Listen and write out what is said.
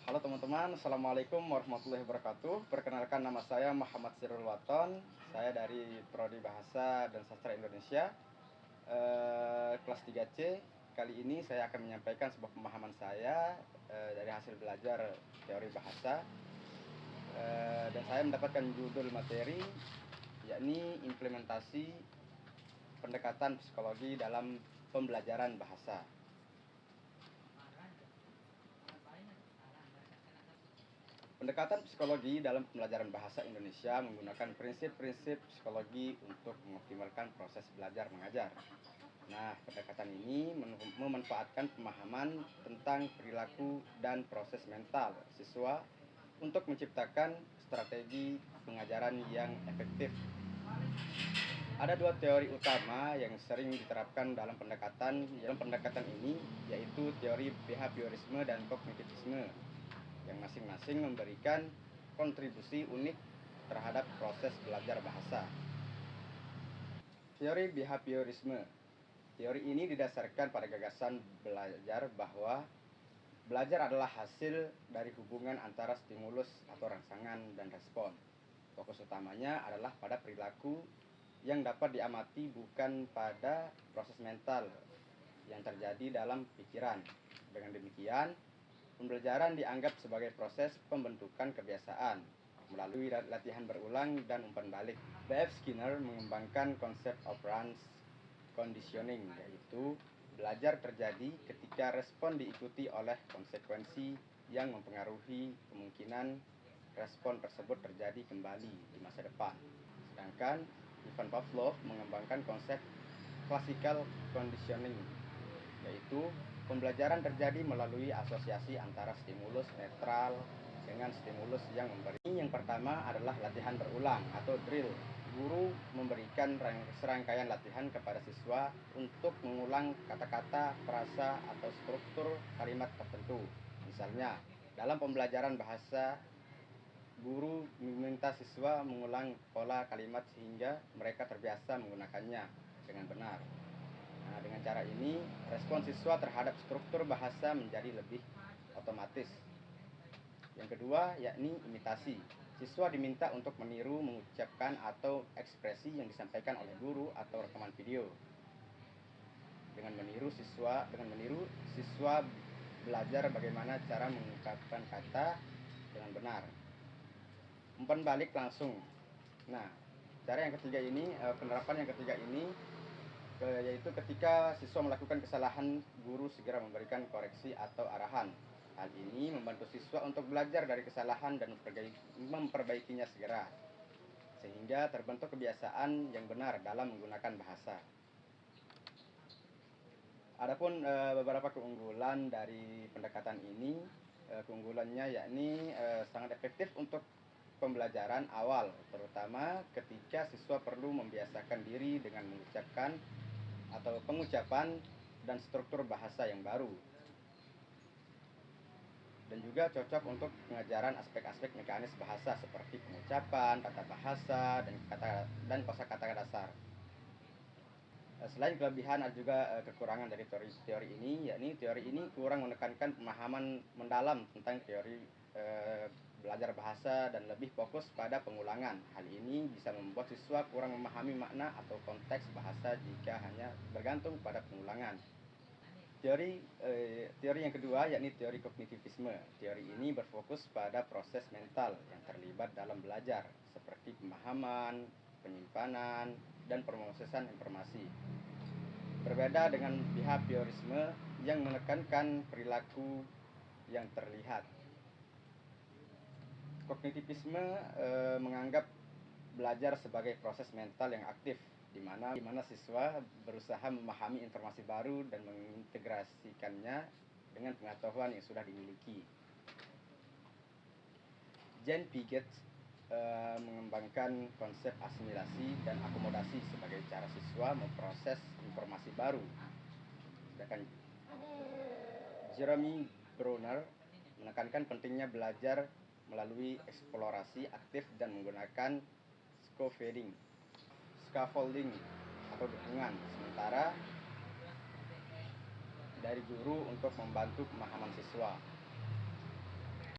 Halo teman-teman, Assalamualaikum warahmatullahi wabarakatuh. Perkenalkan, nama saya Muhammad Sirul Waton. Saya dari Prodi Bahasa dan Sastra Indonesia, kelas 3C. Kali ini saya akan menyampaikan sebuah pemahaman saya dari hasil belajar teori bahasa. Dan saya mendapatkan judul materi, yakni implementasi pendekatan psikologi dalam pembelajaran bahasa. Pendekatan psikologi dalam pembelajaran bahasa Indonesia menggunakan prinsip-prinsip psikologi untuk mengoptimalkan proses belajar mengajar. Nah, pendekatan ini memanfaatkan pemahaman tentang perilaku dan proses mental siswa untuk menciptakan strategi pengajaran yang efektif. Ada dua teori utama yang sering diterapkan dalam pendekatan ini, yaitu teori behaviorisme dan kognitivisme, yang masing-masing memberikan kontribusi unik terhadap proses belajar bahasa. Teori behaviorisme. Teori ini didasarkan pada gagasan belajar bahwa belajar adalah hasil dari hubungan antara stimulus atau rangsangan dan respon. Fokus utamanya adalah pada perilaku yang dapat diamati, bukan pada proses mental yang terjadi dalam pikiran. Dengan demikian, pembelajaran dianggap sebagai proses pembentukan kebiasaan melalui latihan berulang dan umpan balik. B.F. Skinner mengembangkan konsep operant conditioning, yaitu belajar terjadi ketika respon diikuti oleh konsekuensi yang mempengaruhi kemungkinan respon tersebut terjadi kembali di masa depan. Sedangkan Ivan Pavlov mengembangkan konsep classical conditioning, yaitu pembelajaran terjadi melalui asosiasi antara stimulus netral dengan stimulus yang memberi. Yang pertama adalah latihan berulang atau drill. Guru memberikan serangkaian latihan kepada siswa untuk mengulang kata-kata, frasa, atau struktur kalimat tertentu. Misalnya, dalam pembelajaran bahasa, guru meminta siswa mengulang pola kalimat sehingga mereka terbiasa menggunakannya dengan benar. Nah, dengan cara ini, respon siswa terhadap struktur bahasa menjadi lebih otomatis. Yang kedua, yakni imitasi. Siswa diminta untuk meniru, mengucapkan, atau ekspresi yang disampaikan oleh guru atau rekaman video. Dengan meniru, siswa belajar bagaimana cara mengungkapkan kata dengan benar. Umpan balik langsung. Nah, cara yang ketiga ini, penerapan yang ketiga ini, yaitu ketika siswa melakukan kesalahan, guru segera memberikan koreksi atau arahan. Hal ini membantu siswa untuk belajar dari kesalahan dan memperbaikinya segera, sehingga terbentuk kebiasaan yang benar dalam menggunakan bahasa. Adapun beberapa keunggulan dari pendekatan ini, keunggulannya yakni sangat efektif untuk pembelajaran awal, terutama ketika siswa perlu membiasakan diri dengan mengucapkan atau pengucapan dan struktur bahasa yang baru. Dan juga cocok untuk pengajaran aspek-aspek mekanis bahasa seperti pengucapan, tata bahasa, dan kosakata dasar. Selain kelebihan, ada juga kekurangan dari teori ini, yakni teori ini kurang menekankan pemahaman mendalam tentang teori belajar bahasa dan lebih fokus pada pengulangan. Hal ini bisa membuat siswa kurang memahami makna atau konteks bahasa jika hanya bergantung pada pengulangan. Teori yang kedua, yakni teori kognitivisme. Teori ini berfokus pada proses mental yang terlibat dalam belajar, seperti pemahaman, penyimpanan, dan pemrosesan informasi. Berbeda dengan behaviorisme yang menekankan perilaku yang terlihat. Kognitivisme menganggap belajar sebagai proses mental yang aktif, di mana siswa berusaha memahami informasi baru dan mengintegrasikannya dengan pengetahuan yang sudah dimiliki. Jean Piaget mengembangkan konsep asimilasi dan akomodasi sebagai cara siswa memproses informasi baru. Sedangkan Jeremy Brunner menekankan pentingnya belajar melalui eksplorasi aktif dan menggunakan scaffolding atau dukungan sementara dari guru untuk membantu pemahaman siswa.